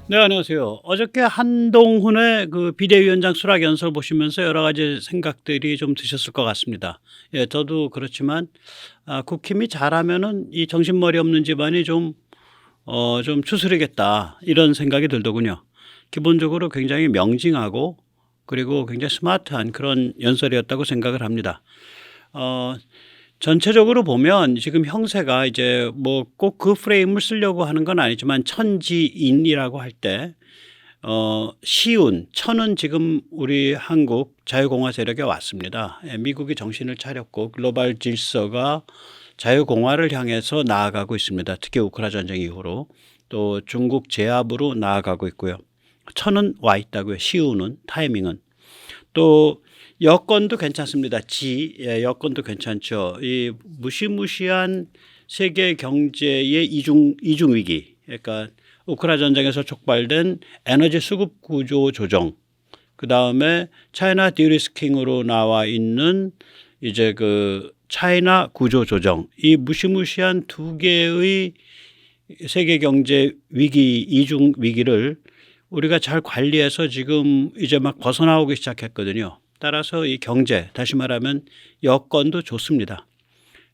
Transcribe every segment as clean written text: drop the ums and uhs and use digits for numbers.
네, 안녕하세요. 어저께 한동훈의 그 비대위원장 수락 연설 보시면서 여러 가지 생각들이 좀 드셨을 것 같습니다. 예, 저도 그렇지만 국힘이 잘하면은 이 정신머리 없는 집안이 좀 추스리겠다 이런 생각이 들더군요. 기본적으로 굉장히 명징하고 그리고 굉장히 스마트한 그런 연설이었다고 생각을 합니다. 어, 전체적으로 보면 지금 형세가 이제 뭐 꼭 그 프레임을 쓰려고 하는 건 아니지만 천지인이라고 할 때 시운, 천은 지금 우리 한국 자유공화 세력에 왔습니다. 예, 미국이 정신을 차렸고 글로벌 질서가 자유공화를 향해서 나아가고 있습니다. 특히 우크라이나 전쟁 이후로 또 중국 제압으로 나아가고 있고요. 천은 와 있다고요. 시운은 타이밍은. 또 여건도 괜찮습니다. 예, 여건도 괜찮죠. 이 무시무시한 세계 경제의 이중 위기, 그러니까 우크라이나 전쟁에서 촉발된 에너지 수급 구조 조정, 그 다음에 차이나 디리스킹으로 나와 있는 이제 그 차이나 구조 조정, 이 무시무시한 두 개의 세계 경제 위기, 이중 위기를 우리가 잘 관리해서 지금 이제 막 벗어나오기 시작했거든요. 따라서 이 경제, 다시 말하면 여건도 좋습니다.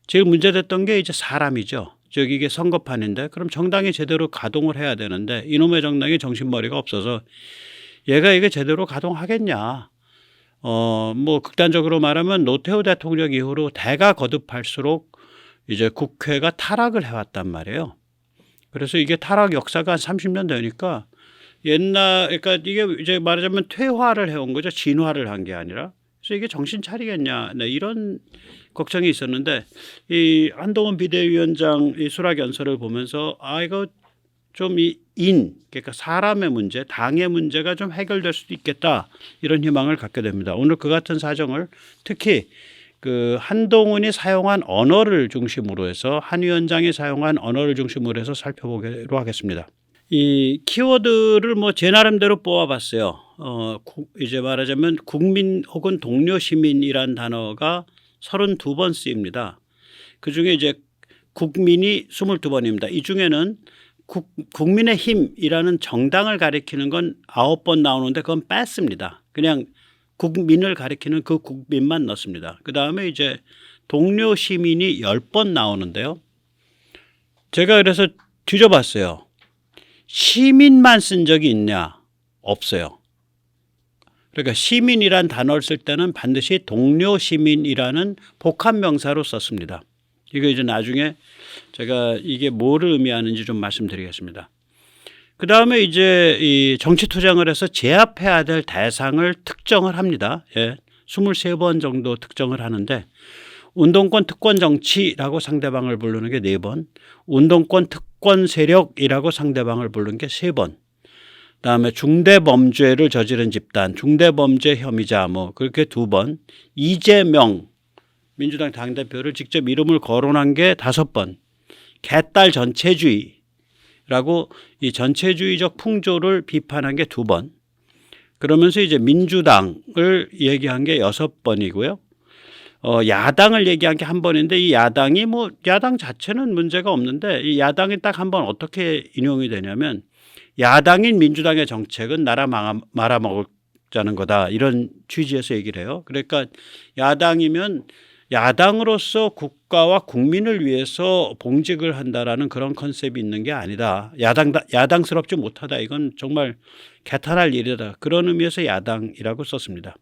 지금 문제됐던 게 이제 사람이죠. 즉 이게 선거판인데 그럼 정당이 제대로 가동을 해야 되는데 이놈의 정당이 정신머리가 없어서 얘가 이게 제대로 가동하겠냐. 뭐 극단적으로 말하면 노태우 대통령 이후로 대가 거듭할수록 이제 국회가 타락을 해왔단 말이에요. 그래서 이게 타락 역사가 한 30년 되니까 그러니까 이게 이제 말하자면 퇴화를 해온 거죠. 진화를 한 게 아니라. 그래서 이게 정신 차리겠냐. 네, 이런 걱정이 있었는데 이 한동훈 비대위원장 이 수락 연설을 보면서 이거 좀 그러니까 사람의 문제, 당의 문제가 좀 해결될 수도 있겠다. 이런 희망을 갖게 됩니다. 오늘 그 같은 사정을 특히 그 한동훈이 사용한 언어를 중심으로 해서 한 위원장이 사용한 언어를 중심으로 해서 살펴보기로 하겠습니다. 이 키워드를 뭐 제 나름대로 뽑아봤어요. 이제 말하자면 국민 혹은 동료 시민이란 단어가 32번 쓰입니다. 그 중에 이제 국민이 22번입니다. 이 중에는 국민의 힘이라는 정당을 가리키는 건 9번 나오는데 그건 뺐습니다. 그냥 국민을 가리키는 그 국민만 넣습니다. 그 다음에 이제 동료 시민이 10번 나오는데요. 제가 그래서 뒤져봤어요. 시민만 쓴 적이 있냐? 없어요. 그러니까 시민이란 단어를 쓸 때는 반드시 동료 시민이라는 복합 명사로 썼습니다. 이거 이제 나중에 제가 이게 뭐를 의미하는지 좀 말씀드리겠습니다. 그 다음에 이제 이 정치 투쟁을 해서 제압해야 될 대상을 특정을 합니다. 예, 23번 정도 특정을 하는데 운동권 특권 정치라고 상대방을 부르는 게 4번, 운동권 특권 세력이라고 상대방을 부르는 게 3번, 그다음에 중대범죄를 저지른 집단, 중대범죄 혐의자 뭐 그렇게 2번, 이재명 민주당 당대표를 직접 이름을 거론한 게 5번, 개딸 전체주의라고 이 전체주의적 풍조를 비판한 게 2번, 그러면서 이제 민주당을 얘기한 게 6번이고요. 야당을 얘기한 게 1번인데 이 야당이 뭐 야당 자체는 문제가 없는데 이 야당이 딱 1번 어떻게 인용이 되냐면 야당인 민주당의 정책은 나라 말아먹자는 거다 이런 취지에서 얘기를 해요. 그러니까 야당이면 야당으로서 국가와 국민을 위해서 봉직을 한다라는 그런 컨셉이 있는 게 아니다. 야당스럽지 못하다. 이건 정말 개탄할 일이다. 그런 의미에서 야당이라고 썼습니다.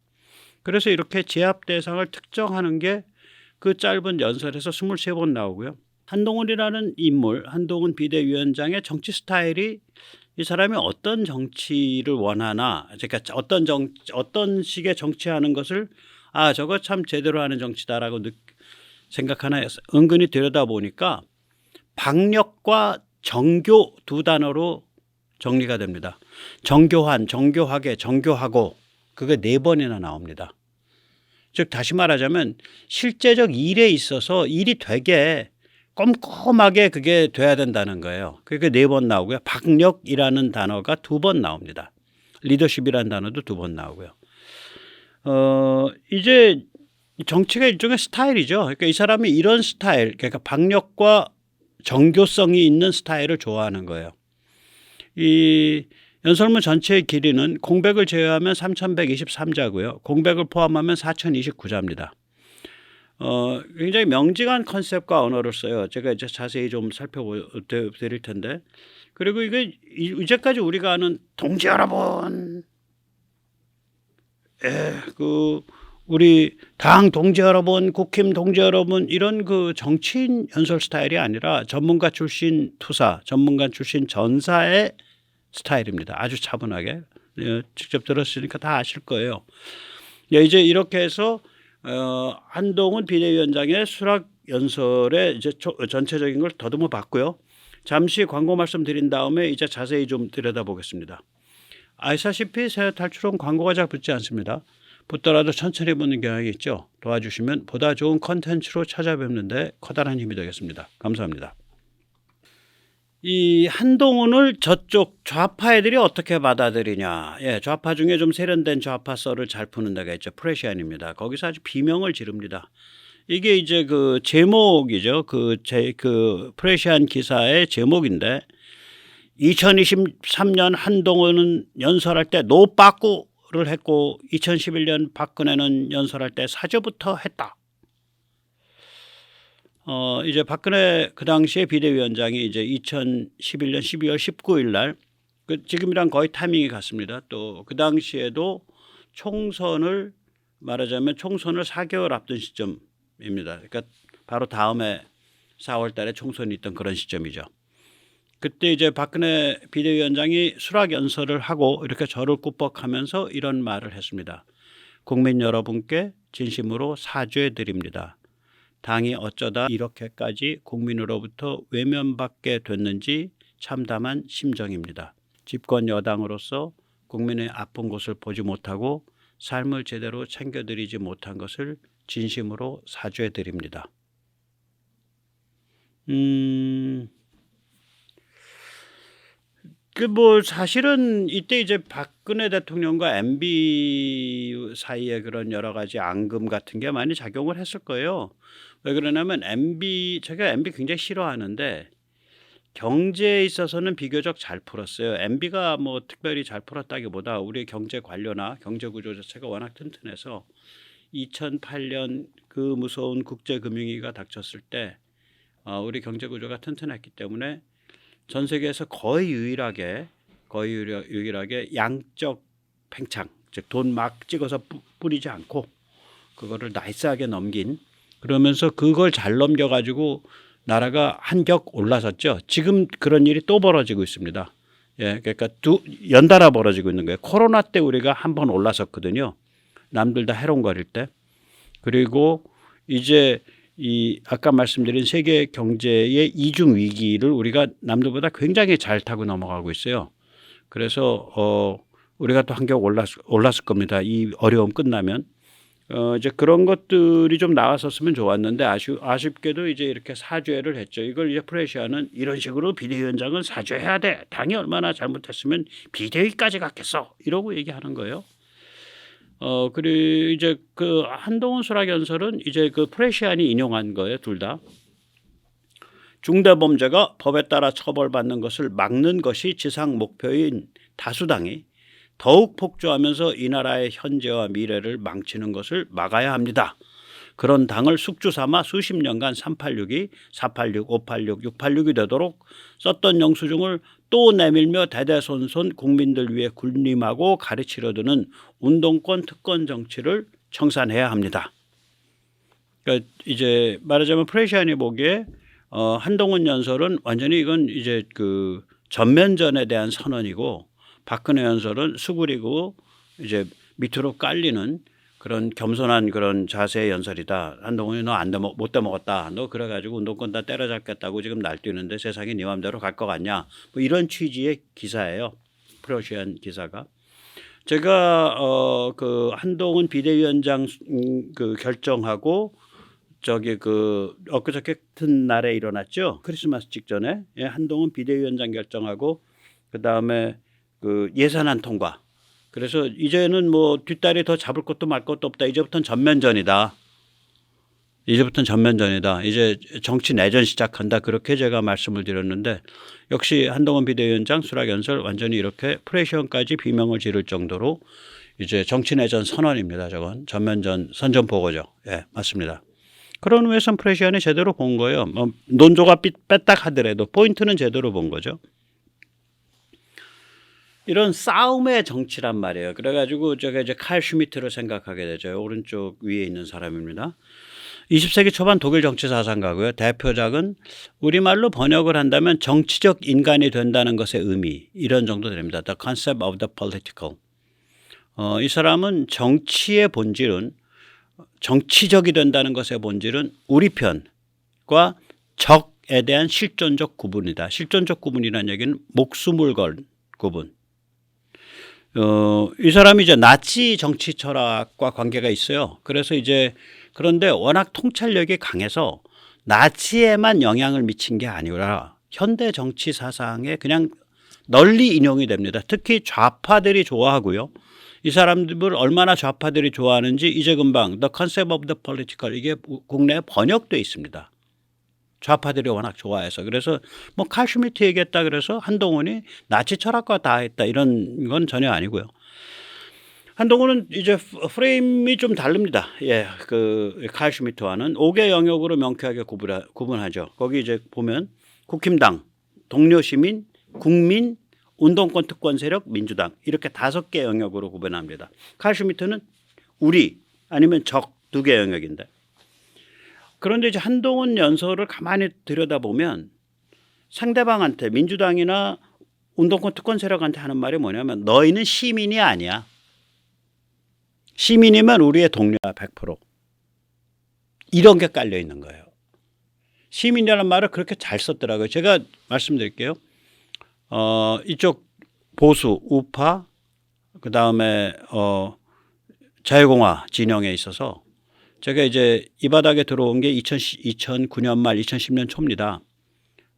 그래서 이렇게 제압 대상을 특정하는 게 그 짧은 연설에서 23번 나오고요. 한동훈이라는 인물, 한동훈 비대위원장의 정치 스타일이 이 사람이 어떤 정치를 원하나, 그러니까 어떤 식의 정치하는 것을 저거 참 제대로 하는 정치다라고 생각하나 은근히 들여다보니까 박력과 정교 2단어로 정리가 됩니다. 정교한, 정교하게, 정교하고 그게 4번이나 나옵니다. 즉 다시 말하자면 실제적 일에 있어서 일이 되게 꼼꼼하게 그게 돼야 된다는 거예요. 그게 4번 나오고요. 박력이라는 단어가 2번 나옵니다. 리더십이라는 단어도 2번 나오고요. 이제 정치가 일종의 스타일이죠. 그러니까 이 사람이 이런 스타일, 그러니까 박력과 정교성이 있는 스타일을 좋아하는 거예요. 연설문 전체의 길이는 공백을 제외하면 3,123자고요. 공백을 포함하면 4,029자입니다. 굉장히 명징한 컨셉과 언어를 써요. 제가 이제 자세히 좀 살펴드릴 텐데. 그리고 이게 이제까지 우리가 아는 동지 여러분, 우리 당 동지 여러분, 국힘 동지 여러분 이런 그 정치인 연설 스타일이 아니라 전문가 출신 투사, 전문가 출신 전사의 스타일입니다. 아주 차분하게. 직접 들었으니까 다 아실 거예요. 이제 이렇게 해서 한동훈 비대위원장의 수락 연설의 이제 전체적인 걸 더듬어 봤고요. 잠시 광고 말씀드린 다음에 이제 자세히 좀 들여다보겠습니다. 아시다시피 새 탈출은 광고가 잘 붙지 않습니다. 붙더라도 천천히 붙는 경향이 있죠. 도와주시면 보다 좋은 컨텐츠로 찾아뵙는데 커다란 힘이 되겠습니다. 감사합니다. 이 한동훈을 저쪽 좌파 애들이 어떻게 받아들이냐. 좌파 중에 좀 세련된 좌파 썰을 잘 푸는 데가 있죠. 프레시안입니다. 거기서 아주 비명을 지릅니다. 이게 이제 그 제목이죠. 그 프레시안 기사의 제목인데 2023년 한동훈은 연설할 때 노빠꾸를 했고 2011년 박근혜는 연설할 때 사죄부터 했다. 이제 박근혜 그 당시에 비대위원장이 이제 2011년 12월 19일 날 지금이랑 거의 타이밍이 같습니다. 또 그 당시에도 총선을 말하자면 총선을 4개월 앞둔 시점입니다. 그러니까 바로 다음에 4월 달에 총선이 있던 그런 시점이죠. 그때 이제 박근혜 비대위원장이 수락 연설을 하고 이렇게 저를 꾸벅하면서 이런 말을 했습니다. 국민 여러분께 진심으로 사죄드립니다. 당이 어쩌다 이렇게까지 국민으로부터 외면받게 됐는지 참담한 심정입니다. 집권 여당으로서 국민의 아픈 곳을 보지 못하고 삶을 제대로 챙겨드리지 못한 것을 진심으로 사죄드립니다. 사실은 이때 이제 박근혜 대통령과 MB 사이에 그런 여러 가지 앙금 같은 게 많이 작용을 했을 거예요. 왜 그러냐면 제가 MB 굉장히 싫어하는데 경제에 있어서는 비교적 잘 풀었어요. MB가 뭐 특별히 잘 풀었다기보다 우리 경제 관료나 경제 구조 자체가 워낙 튼튼해서 2008년 그 무서운 국제금융위기가 닥쳤을 때 우리 경제 구조가 튼튼했기 때문에 전 세계에서 거의 유일하게 양적 팽창, 즉 돈 막 찍어서 뿌리지 않고 그거를 나이스하게 넘긴, 그러면서 그걸 잘 넘겨가지고 나라가 한격 올라섰죠. 지금 그런 일이 또 벌어지고 있습니다. 그러니까 연달아 벌어지고 있는 거예요. 코로나 때 우리가 한번 올라섰거든요. 남들 다 해롱거릴 때. 그리고 이제 이 아까 말씀드린 세계 경제의 이중 위기를 우리가 남들보다 굉장히 잘 타고 넘어가고 있어요. 그래서 우리가 또 한격 올랐을 겁니다. 이 어려움 끝나면. 이제 그런 것들이 좀 나왔었으면 좋았는데 아쉽게도 이제 이렇게 사죄를 했죠. 이걸 이제 프레시아는 이런 식으로 비대위원장은 사죄해야 돼. 당이 얼마나 잘못했으면 비대위까지 갔겠어. 이러고 얘기하는 거예요. 그리고 이제 그 한동훈 수락 연설은 이제 그 프레시안이 인용한 거예요. 둘 다. 중대범죄가 법에 따라 처벌받는 것을 막는 것이 지상 목표인 다수당이 더욱 폭주하면서 이 나라의 현재와 미래를 망치는 것을 막아야 합니다. 그런 당을 숙주 삼아 수십 년간 386이 486, 586, 686이 되도록 썼던 영수증을 또 내밀며 대대손손 국민들 위해 군림하고 가르치려 드는 운동권 특권 정치를 청산해야 합니다. 그러니까 이제 말하자면 프레시안이 보기에 한동훈 연설은 완전히 이건 이제 그 전면전에 대한 선언이고 박근혜 연설은 수그리고 이제 밑으로 깔리는 그런 겸손한 그런 자세의 연설이다. 한동훈이 너 못 대먹었다. 너 그래가지고 운동권 다 때려잡겠다고 지금 날뛰는데 세상이 네 맘대로 갈 것 같냐. 뭐 이런 취지의 기사예요. 프레시안 기사가. 제가 그 한동훈 비대위원장 그 결정하고 엊그저께 같은 날에 일어났죠. 크리스마스 직전에 한동훈 비대위원장 결정하고 그 다음에 그 예산안 통과. 그래서 이제는 뭐 뒷다리 더 잡을 것도 말 것도 없다. 이제부터는 전면전이다. 이제부터는 전면전이다. 이제 정치 내전 시작한다. 그렇게 제가 말씀을 드렸는데 역시 한동훈 비대위원장 수락연설 완전히 이렇게 프레시언까지 비명을 지를 정도로 이제 정치 내전 선언입니다. 저건 전면전 선전포고죠. 예, 맞습니다. 그런 의미에서 프레시언이 제대로 본 거예요. 뭐 논조가 뺐딱 하더라도 포인트는 제대로 본 거죠. 이런 싸움의 정치란 말이에요. 그래가지고 제가 이제 칼 슈미트를 생각하게 되죠. 오른쪽 위에 있는 사람입니다. 20세기 초반 독일 정치 사상가고요. 대표작은 우리말로 번역을 한다면 정치적 인간이 된다는 것의 의미 이런 정도 됩니다. The Concept of the Political. 이 사람은 정치의 본질은 정치적이 된다는 것의 본질은 우리 편과 적에 대한 실존적 구분이다. 실존적 구분이라는 얘기는 목숨을 건 구분. 이 사람이 이제 나치 정치 철학과 관계가 있어요. 그래서 이제 그런데 워낙 통찰력이 강해서 나치에만 영향을 미친 게 아니라 현대 정치 사상에 그냥 널리 인용이 됩니다. 특히 좌파들이 좋아하고요. 이 사람들 얼마나 좌파들이 좋아하는지 이제 금방 The Concept of the Political 이게 국내에 번역돼 있습니다. 좌파들이 워낙 좋아해서. 그래서 뭐 칼 슈미트 얘기했다 그래서 한동훈이 나치 철학과 다 했다 이런 건 전혀 아니고요. 한동훈은 이제 프레임이 좀 다릅니다. 예, 그 칼 슈미트와는 5개 영역으로 명쾌하게 구분하죠. 거기 이제 보면 국힘당, 동료 시민, 국민, 운동권 특권 세력, 민주당 이렇게 5개 영역으로 구분합니다. 칼 슈미트는 우리 아니면 적 2개 영역인데. 그런데 이제 한동훈 연설을 가만히 들여다보면 상대방한테 민주당이나 운동권 특권 세력한테 하는 말이 뭐냐면 너희는 시민이 아니야. 시민이면 우리의 동료야 100%. 이런 게 깔려 있는 거예요. 시민이라는 말을 그렇게 잘 썼더라고요. 제가 말씀드릴게요. 이쪽 보수 우파 그다음에 자유공화 진영에 있어서 제가 이제 이 바닥에 들어온 게 2009년 말 2010년 초입니다.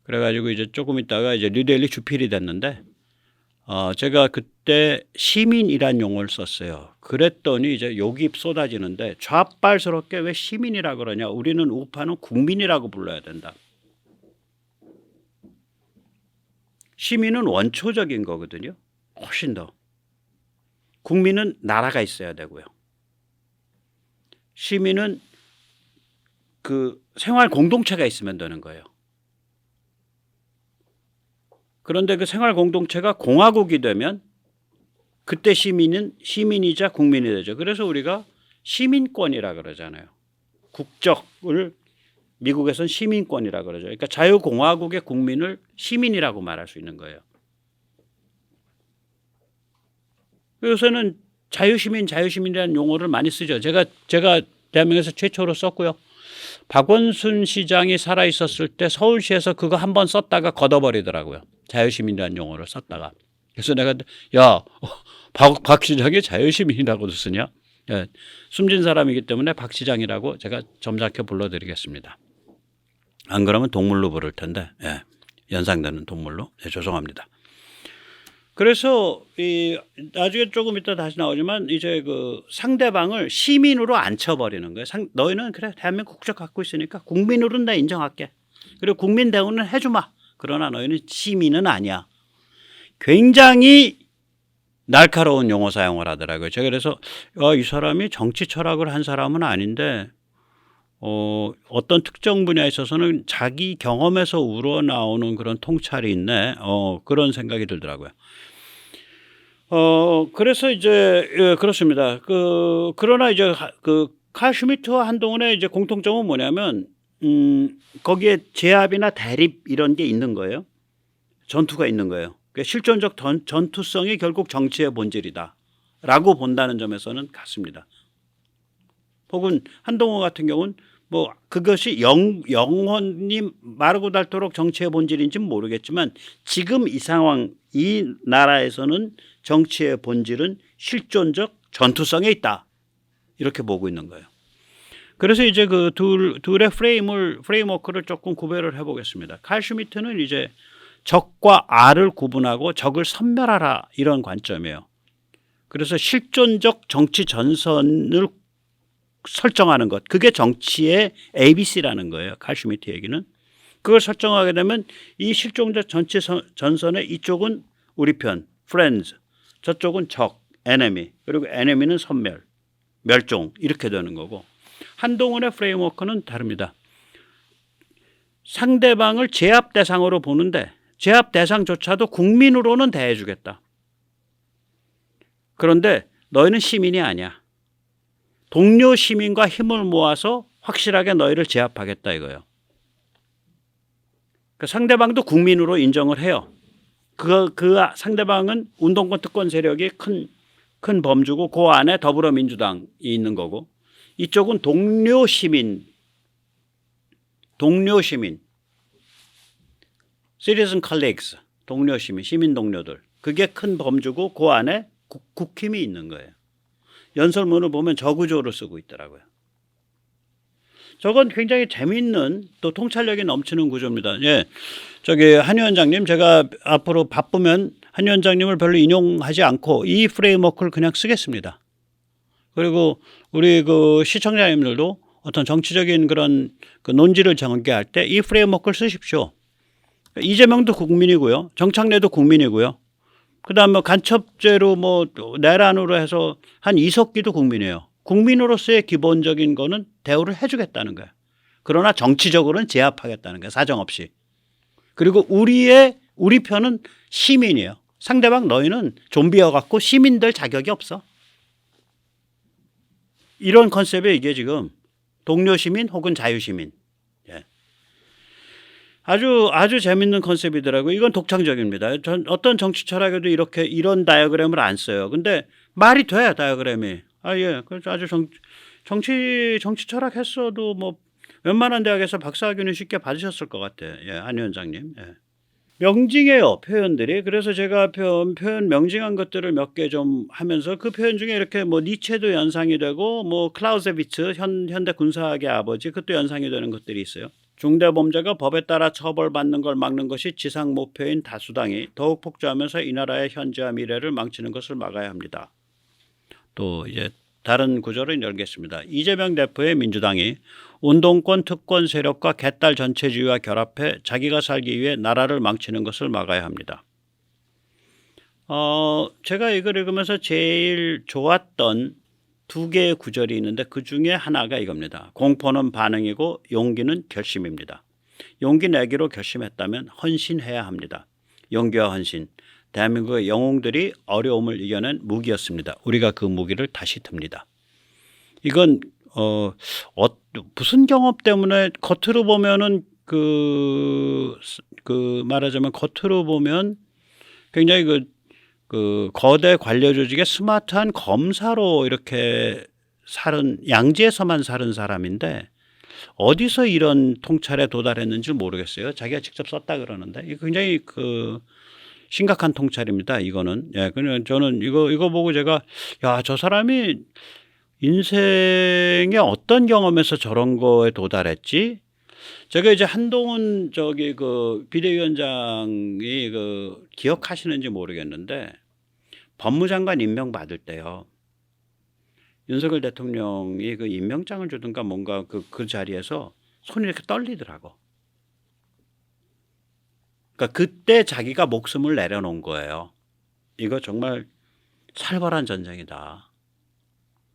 그래가지고 이제 조금 있다가 이제 뉴델리 주필이 됐는데 제가 그때 시민이란 용어를 썼어요. 그랬더니 이제 욕이 쏟아지는데 좌빨스럽게 왜 시민이라고 그러냐. 우리는 우파는 국민이라고 불러야 된다. 시민은 원초적인 거거든요. 훨씬 더. 국민은 나라가 있어야 되고요. 시민은 그 생활 공동체가 있으면 되는 거예요. 그런데 그 생활 공동체가 공화국이 되면 그때 시민은 시민이자 국민이 되죠. 그래서 우리가 시민권이라 그러잖아요. 국적을 미국에서는 시민권이라 그러죠. 그러니까 자유공화국의 국민을 시민이라고 말할 수 있는 거예요. 요새는 자유시민이라는 용어를 많이 쓰죠. 제가 대한민국에서 최초로 썼고요. 박원순 시장이 살아 있었을 때 서울시에서 그거 한번 썼다가 걷어버리더라고요. 자유시민이라는 용어를 썼다가. 그래서 내가 야, 박 시장이 자유시민이라고도 쓰냐? 예, 숨진 사람이기 때문에 박 시장이라고 제가 점잖게 불러드리겠습니다. 안 그러면 동물로 부를 텐데 예, 연상되는 동물로. 예, 죄송합니다. 그래서 나중에 조금 이따 다시 나오지만 이제 그 상대방을 시민으로 앉혀버리는 거예요. 너희는 그래 대한민국 국적 갖고 있으니까 국민으로는 나 인정할게. 그리고 국민 대우는 해주마. 그러나 너희는 시민은 아니야. 굉장히 날카로운 용어 사용을 하더라고요. 제가 그래서 이 사람이 정치 철학을 한 사람은 아닌데 어떤 특정 분야에 있어서는 자기 경험에서 우러나오는 그런 통찰이 있네. 그런 생각이 들더라고요. 그래서 이제 예, 그렇습니다. 그러나 이제 칼 슈미트와 한동훈의 이제 공통점은 뭐냐면 거기에 제압이나 대립 이런 게 있는 거예요. 전투가 있는 거예요. 그러니까 실존적 전투성이 결국 정치의 본질이다라고 본다는 점에서는 같습니다. 혹은 한동훈 같은 경우는 뭐 그것이 영원히 마르고 닳도록 정치의 본질인지는 모르겠지만 지금 이 상황 이 나라에서는 정치의 본질은 실존적 전투성에 있다 이렇게 보고 있는 거예요. 그래서 이제 그 둘의 프레임워크를 조금 구별을 해보겠습니다. 칼 슈미트는 이제 적과 알을 구분하고 적을 섬멸하라 이런 관점이에요. 그래서 실존적 정치 전선을 설정하는 것. 그게 정치의 ABC라는 거예요. 칼 슈미트 얘기는. 그걸 설정하게 되면 이 실종자 전체 전선의 이쪽은 우리 편, friends, 저쪽은 적, enemy, 그리고 enemy는 선멸, 멸종 이렇게 되는 거고 한동훈의 프레임워크는 다릅니다. 상대방을 제압 대상으로 보는데 제압 대상조차도 국민으로는 대해주겠다. 그런데 너희는 시민이 아니야. 동료 시민과 힘을 모아서 확실하게 너희를 제압하겠다 이거예요. 그 상대방도 국민으로 인정을 해요. 그 상대방은 운동권 특권 세력이 큰 범주고 그 안에 더불어민주당이 있는 거고 이쪽은 동료 시민, citizen colleagues, 동료 시민, 시민 동료들. 그게 큰 범주고 그 안에 국힘이 있는 거예요. 연설문을 보면 저구조를 쓰고 있더라고요. 저건 굉장히 재미있는 또 통찰력이 넘치는 구조입니다. 예, 저기 한 위원장님, 제가 앞으로 바쁘면 한 위원장님을 별로 인용하지 않고 이 프레임워크를 그냥 쓰겠습니다. 그리고 우리 그 시청자님들도 어떤 정치적인 그런 그 논지를 전개할 때 이 프레임워크를 쓰십시오. 이재명도 국민이고요, 정창래도 국민이고요. 그다음 뭐 간첩죄로 뭐 내란으로 해서 한 이석기도 국민이에요. 국민으로서의 기본적인 거는 대우를 해주겠다는 거예요. 그러나 정치적으로는 제압하겠다는 거예요. 사정없이. 그리고 우리 편은 시민이에요. 상대방 너희는 좀비여 갖고 시민들 자격이 없어. 이런 컨셉에 이게 지금 동료 시민 혹은 자유시민. 예. 아주 재밌는 컨셉이더라고요. 이건 독창적입니다. 어떤 정치 철학에도 이런 다이어그램을 안 써요. 근데 말이 돼, 다이어그램이. 예. 그래서 아주 정치 철학 했어도 뭐 웬만한 대학에서 박사학위는 쉽게 받으셨을 것 같아요. 예, 한 위원장님. 예. 명징해요, 표현들이. 그래서 제가 표현 명징한 것들을 몇 개 좀 하면서 그 표현 중에 이렇게 뭐 니체도 연상이 되고 뭐 클라우제비츠 현대 군사학의 아버지 그것도 연상이 되는 것들이 있어요. 중대범죄가 법에 따라 처벌받는 걸 막는 것이 지상 목표인 다수당이 더욱 폭주하면서 이 나라의 현재와 미래를 망치는 것을 막아야 합니다. 또 이제 다른 구조를 열겠습니다. 이재명 대표의 민주당이 운동권 특권 세력과 개딸 전체주의와 결합해 자기가 살기 위해 나라를 망치는 것을 막아야 합니다. 제가 이걸 읽으면서 제일 좋았던 두 개의 구절이 있는데 그 중에 하나가 이겁니다. 공포는 반응이고 용기는 결심입니다. 용기 내기로 결심했다면 헌신해야 합니다. 용기와 헌신. 대한민국의 영웅들이 어려움을 이겨낸 무기였습니다. 우리가 그 무기를 다시 듭니다. 이건 무슨 경험 때문에 겉으로 보면은 말하자면 겉으로 보면 굉장히 그 거대 관료 조직의 스마트한 검사로 이렇게 양지에서만 살은 사람인데 어디서 이런 통찰에 도달했는지 모르겠어요. 자기가 직접 썼다 그러는데 이거 굉장히 심각한 통찰입니다. 이거는. 예, 그냥 저는 이거 보고 제가 저 사람이 인생의 어떤 경험에서 저런 거에 도달했지? 제가 이제 한동훈 비대위원장이 기억하시는지 모르겠는데 법무장관 임명 받을 때요. 윤석열 대통령이 그 임명장을 주든가 뭔가 그 자리에서 손이 이렇게 떨리더라고. 그러니까 그때 자기가 목숨을 내려놓은 거예요. 이거 정말 살벌한 전쟁이다.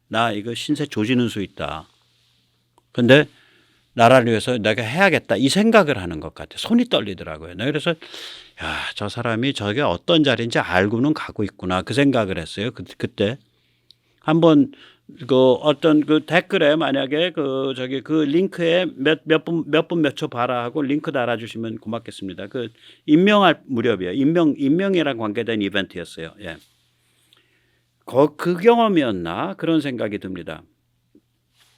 나 이거 신세 조지는 수 있다. 근데 나라를 위해서 내가 해야겠다 이 생각을 하는 것 같아요. 손이 떨리더라고요. 그래서 저 사람이 저게 어떤 자리인지 알고는 가고 있구나 그 생각을 했어요. 그때 한번 어떤 댓글에 만약에 그 링크에 몇 분 몇 초 봐라 하고 링크 달아주시면 고맙겠습니다. 임명할 무렵이에요. 임명이랑 관계된 이벤트였어요. 예. 그 경험이었나 그런 생각이 듭니다.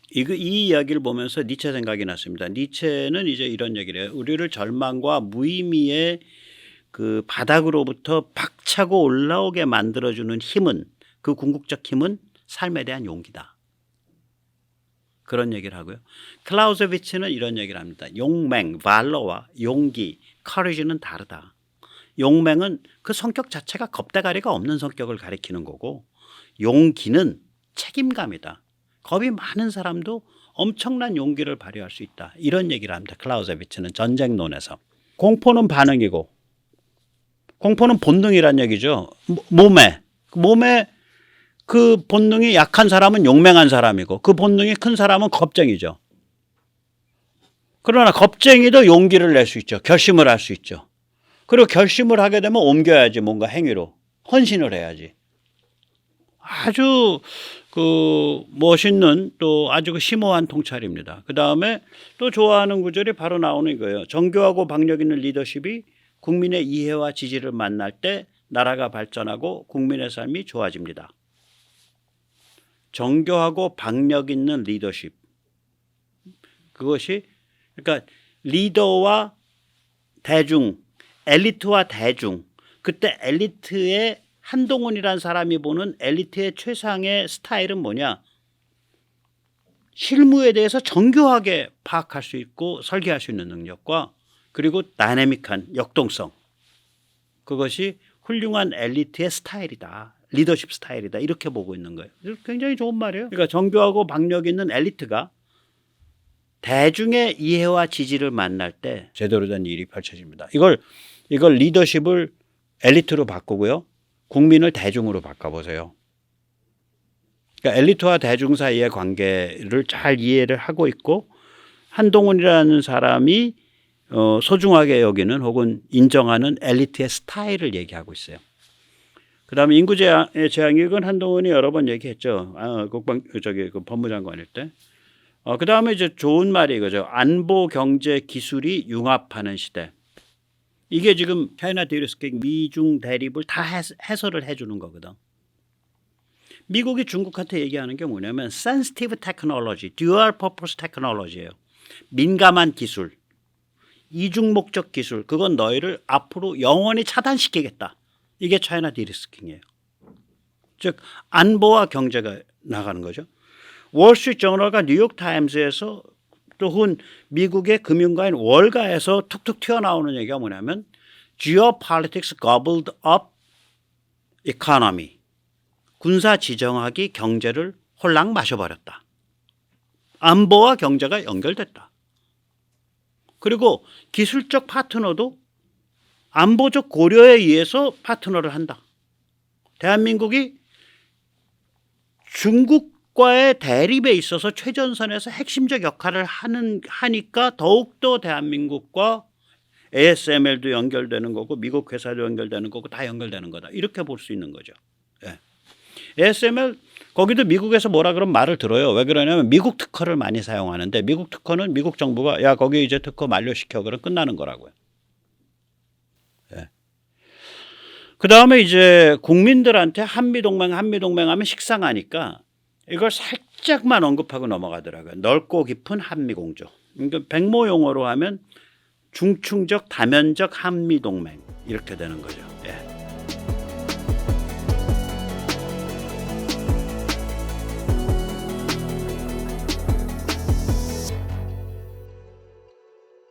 이 이야기를 보면서 니체 생각이 났습니다. 니체는 이제 이런 얘기를 해요. 우리를 절망과 무의미의 그 바닥으로부터 박차고 올라오게 만들어주는 힘은 그 궁극적 힘은 삶에 대한 용기다. 그런 얘기를 하고요. 클라우제비츠는 이런 얘기를 합니다. 용맹, 발러와 용기, 커리지는 다르다. 용맹은 그 성격 자체가 겁대가리가 없는 성격을 가리키는 거고 용기는 책임감이다. 겁이 많은 사람도 엄청난 용기를 발휘할 수 있다. 이런 얘기를 합니다. 클라우제비츠는 전쟁론에서. 공포는 반응이고 공포는 본능이란 얘기죠. 몸에 그 본능이 약한 사람은 용맹한 사람이고 그 본능이 큰 사람은 겁쟁이죠. 그러나 겁쟁이도 용기를 낼 수 있죠. 결심을 할 수 있죠. 그리고 결심을 하게 되면 옮겨야지 뭔가 행위로 헌신을 해야지. 아주 그 멋있는 또 아주 그 심오한 통찰입니다. 그 다음에 또 좋아하는 구절이 바로 나오는 거예요. 정교하고 박력 있는 리더십이 국민의 이해와 지지를 만날 때 나라가 발전하고 국민의 삶이 좋아집니다. 정교하고 박력 있는 리더십. 그것이 그러니까 리더와 대중, 엘리트와 대중. 그때 엘리트의 한동훈이라는 사람이 보는 엘리트의 최상의 스타일은 뭐냐? 실무에 대해서 정교하게 파악할 수 있고 설계할 수 있는 능력과 그리고 다이내믹한 역동성. 그것이 훌륭한 엘리트의 스타일이다. 리더십 스타일이다. 이렇게 보고 있는 거예요. 굉장히 좋은 말이에요. 그러니까 정교하고 박력 있는 엘리트가 대중의 이해와 지지를 만날 때 제대로 된 일이 펼쳐집니다. 이걸 리더십을 엘리트로 바꾸고요. 국민을 대중으로 바꿔보세요. 그러니까 엘리트와 대중 사이의 관계를 잘 이해를 하고 있고 한동훈이라는 사람이 소중하게 여기는 혹은 인정하는 엘리트의 스타일을 얘기하고 있어요. 그 다음에 인구 재앙이건 한동훈이 여러 번 얘기했죠. 그 법무장관일 때. 그 다음에 이제 좋은 말이 이거죠. 안보, 경제, 기술이 융합하는 시대. 이게 지금 차이나 디리스킹 미중 대립을 다 해설을 해주는 거거든. 미국이 중국한테 얘기하는 게 뭐냐면 sensitive technology, dual purpose technology예요. 민감한 기술, 이중 목적 기술, 그건 너희를 앞으로 영원히 차단시키겠다. 이게 차이나 디리스킹이에요. 즉 안보와 경제가 나가는 거죠. 월스트리트 저널과 뉴욕 타임즈에서 또는 미국의 금융가인 월가에서 툭툭 튀어나오는 얘기가 뭐냐면 Geopolitics gobbled up economy. 군사 지정학이 경제를 홀랑 마셔버렸다. 안보와 경제가 연결됐다. 그리고 기술적 파트너도 안보적 고려에 의해서 파트너를 한다. 대한민국이 중국과의 대립에 있어서 최전선에서 핵심적 역할을 하니까 더욱더 대한민국과 ASML도 연결되는 거고 미국 회사도 연결되는 거고 다 연결되는 거다. 이렇게 볼 수 있는 거죠. 예. ASML 거기도 미국에서 뭐라 그런 말을 들어요. 왜 그러냐면 미국 특허를 많이 사용하는데 미국 특허는 미국 정부가 야 거기 이제 특허 만료시켜 그럼 끝나는 거라고요. 예. 그 다음에 이제 국민들한테 한미동맹 하면 식상하니까 이걸 살짝만 언급하고 넘어가더라고요. 넓고 깊은 한미공조. 그러니까 백모 용어로 하면 중충적 다면적 한미동맹 이렇게 되는 거죠.